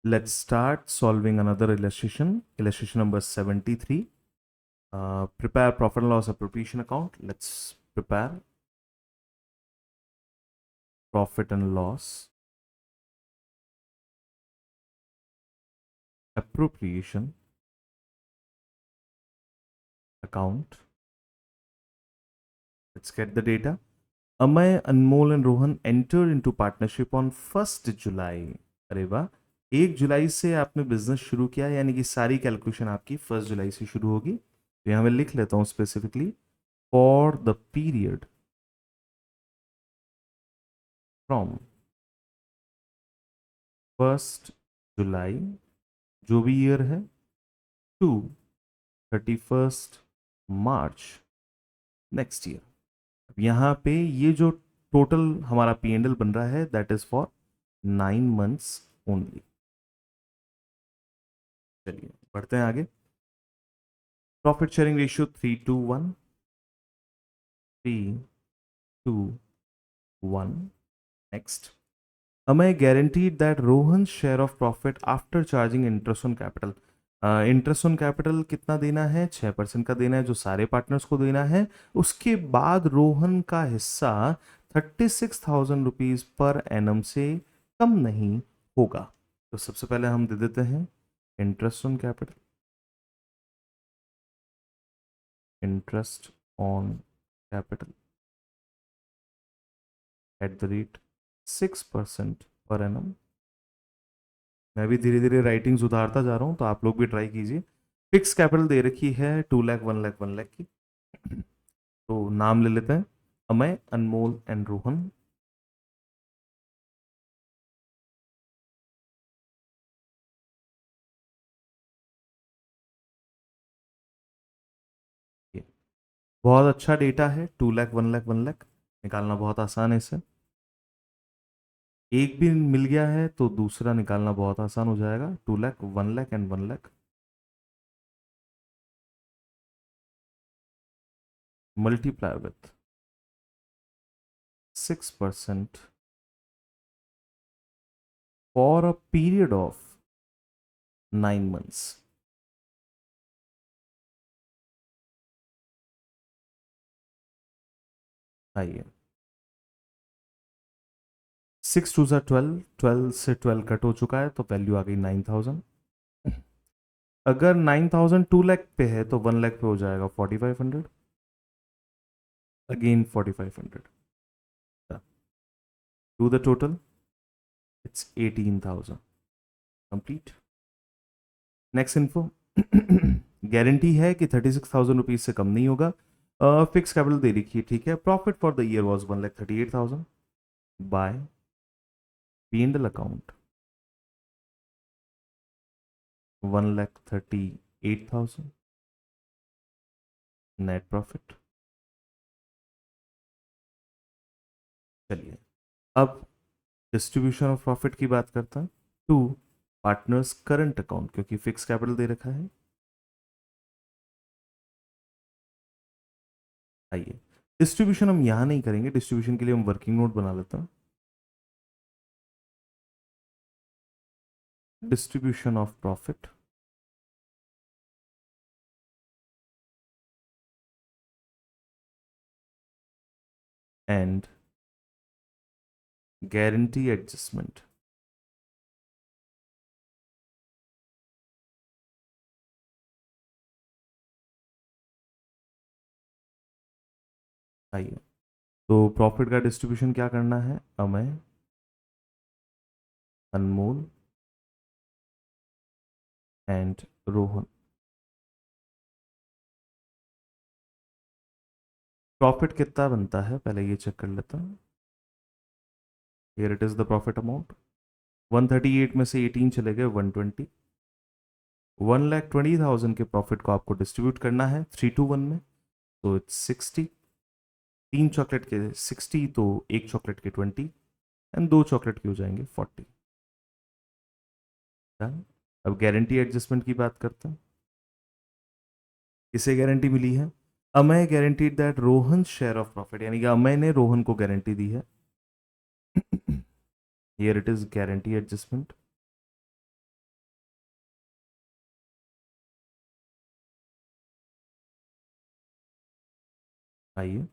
Let's start solving another illustration. Illustration number 73. Prepare profit and loss appropriation account. Let's prepare profit and loss appropriation account. Let's get the data. Amay, Anmol and Rohan entered into partnership on 1st July. अरे वाह, 1 जुलाई से आपने business शुरू किया, यानी कि सारी calculation आपकी 1 जुलाई से शुरू होगी. तो यहाँ मैं लिख लेता हूँ specifically for the period from 1st जुलाई, जो भी ईयर है, to 31st March next year. यहाँ पे ये जो टोटल हमारा पी एंड एल बन रहा है that is for 9 months only. चलिए बढ़ते हैं आगे. Profit sharing ratio 3:1. 3:1. Next. Am I guaranteed that Rohan's share of profit after charging interest on capital? Interest on capital कितना देना है? 6% का देना है, जो सारे पार्टनर्स को देना है. उसके बाद रोहन का हिस्सा 36,000 रुपीज पर एनम से कम नहीं होगा. तो सबसे पहले हम दे देते हैं interest on capital. Interest on capital at the rate 6% per annum. मैं भी धीरे धीरे राइटिंग सुधारता जा रहा हूँ, तो आप लोग भी ट्राई कीजिए. फिक्स कैपिटल दे रखी है 2 लाख 1 लाख 1 लाख की. तो नाम ले लेते हैं अमय, अनमोल एंड रोहन. ये बहुत अच्छा डेटा है. 2 लाख 1 लाख 1 लाख निकालना बहुत आसान है. इसे एक भी मिल गया है तो दूसरा निकालना बहुत आसान हो जाएगा. 2 lakh 1 lakh and 1 lakh. Multiply with 6% for a period of 9 months. आइए, 6 2 12, 12 से 12 कट हो चुका है तो वैल्यू आ गई 9,000. अगर 9,000 2 लाख पे है तो 1 लाख पे हो जाएगा 4,500. Again 4,500. Do the total, it's 18,000. Complete. Next info. Guarantee है कि 36,000 रुपीज से कम नहीं होगा. फिक्स कैपिटल दे रखी है, ठीक है. Profit for the year was 1,38,000 by P and L account 1,38,000 net profit. चलिए अब डिस्ट्रीब्यूशन ऑफ प्रॉफिट की बात करता है टू पार्टनर्स करंट अकाउंट, क्योंकि फिक्स कैपिटल दे रखा है. आइए, डिस्ट्रीब्यूशन हम यहां नहीं करेंगे. डिस्ट्रीब्यूशन के लिए हम वर्किंग नोट बना लेते हैं. Distribution of profit and guarantee adjustment. आइए, तो प्रॉफिट का डिस्ट्रीब्यूशन क्या करना है? अमय, अनमोल एंड रोहन. प्रॉफिट कितना बनता है पहले ये चेक कर लेता हूँ. Here it is the profit amount. 138 में से 18 चले गए, 120. 1,20,000 के प्रॉफिट को आपको डिस्ट्रीब्यूट करना है 3:1 में, तो इट्स 60. 3 चॉकलेट के 60, तो एक चॉकलेट के 20 एंड 2 चॉकलेट के हो जाएंगे 40. डन. अब गारंटी एडजस्टमेंट की बात करते हैं. इसे गारंटी मिली है. Amay guaranteed that Rohan share of profit, यानी कि अमय ने रोहन को गारंटी दी है. Here it is guarantee adjustment. आइए,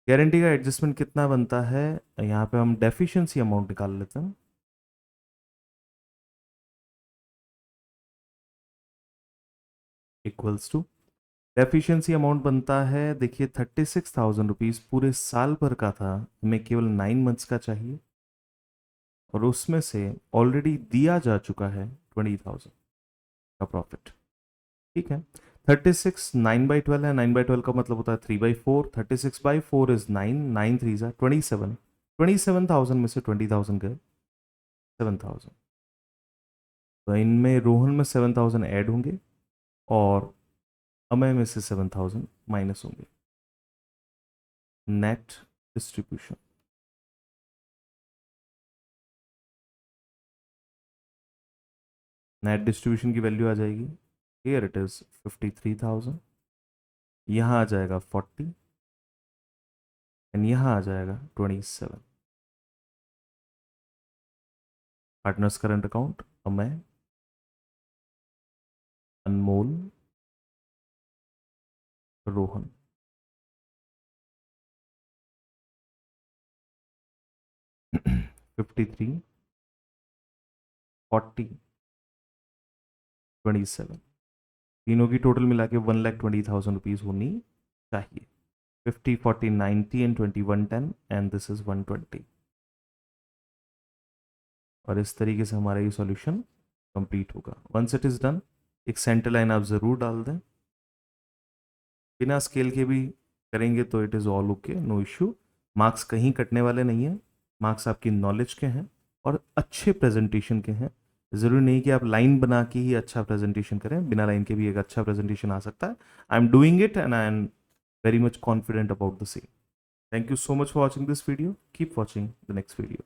गारंटी का एडजस्टमेंट कितना बनता है, यहाँ पे हम डेफिशिएंसी अमाउंट निकाल लेते हैं। इक्वल्स टू डेफिशिएंसी अमाउंट बनता है, देखिए 36,000 रुपीज़ पूरे साल भर का था, हमें केवल 9 मंथ्स का चाहिए, और उसमें से ऑलरेडी दिया जा चुका है 20,000 का प्रॉफिट। ठीक है, 36 9/12 है, 9/12 का मतलब होता है 3/4, 36/4 इज 9, 9 3 ज़ा 27, 27,000 में से 20,000 गए, 7,000, तो इनमें रोहन में 7,000 ऐड होंगे और अमय में से 7,000 माइनस होंगे। नेट डिस्ट्रीब्यूशन, नेट डिस्ट्रीब्यूशन की वैल्यू आ जाएगी, हियर इट इज 53,000, यहाँ आ जाएगा 40 एंड यहाँ आ जाएगा 27। पार्टनर्स करंट अकाउंट, अमय, अनमोल, रोहन। फिफ्टी थ्री, 40, 27, तीनों की टोटल मिला के 1,20,000 रुपीज़ होनी चाहिए। 50 40 90 एंड 21 10 एंड दिस इज 120, और इस तरीके से हमारा ये सॉल्यूशन कंप्लीट होगा। वंस इट इज़ डन, एक सेंटर लाइन आप ज़रूर डाल दें, बिना स्केल के भी करेंगे तो it is all okay, no issue. Marks कहीं कटने वाले नहीं हैं, मार्क्स आपकी नॉलेज के हैं और अच्छे प्रेजेंटेशन के हैं। ज़रूरी नहीं कि आप लाइन बना के ही अच्छा प्रेजेंटेशन करें, बिना लाइन के भी एक अच्छा प्रेजेंटेशन आ सकता है। I am doing it and I am very much confident about the same. Thank you so much for watching this video. Keep watching the next video.